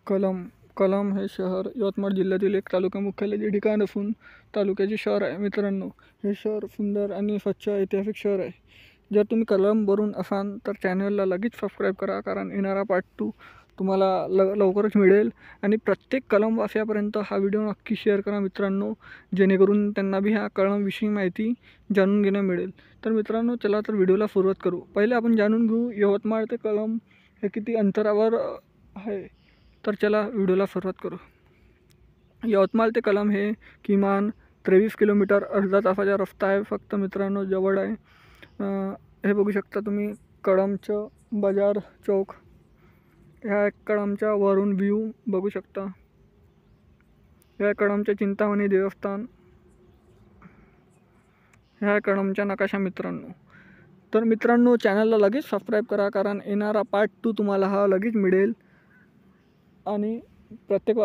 कळंब हे शहर यवतमाळ जिल्ह्यातील एक तालुका मुख्यालयाचे ठिकाण असून तालुक्याचे शहर आहे. मित्रांनो, हे शहर सुंदर आणि स्वच्छ ऐतिहासिक शहर आहे. जर तुम्ही कळंबवरून असाल तर चॅनलला लगेच सबस्क्राईब करा, कारण येणारा पार्ट 2 तुम्हाला लवकरच मिळेल. आणि प्रत्येक कळंबवासियापर्यंत हा व्हिडिओ नक्की शेअर करा मित्रांनो, जेणेकरून त्यांना बी ह्या कळंबविषयी माहिती जाणून घेणं मिळेल. तर मित्रांनो, चला तर व्हिडिओला सुरुवात करू. पहिले आपण जाणून घेऊ यवतमाळ ते कळंब हे किती अंतरावर आहे. तर चला व्हिडिओला सुरुवात करू. यवतमाळ ते कळंब हे किमान 23 किलोमीटर, अर्धा तासाचा रस्ता आहे फक्त मित्रांनो, जवळ आहे. हे बघू शकता तुम्ही कळंबचं बाजार चौक. ह्या कळंबच्या वरून व्ह्यू बघू शकता. ह्या कळंबचे चिंतामणी देवस्थान, ह्या कळंबच्या नकाशा मित्रांनो. तर मित्रांनो, चॅनलला लगेच सबस्क्राईब करा, कारण येणारा पार्ट 2 तुम्हाला हा लगेच मिळेल. आणि प्रत्येक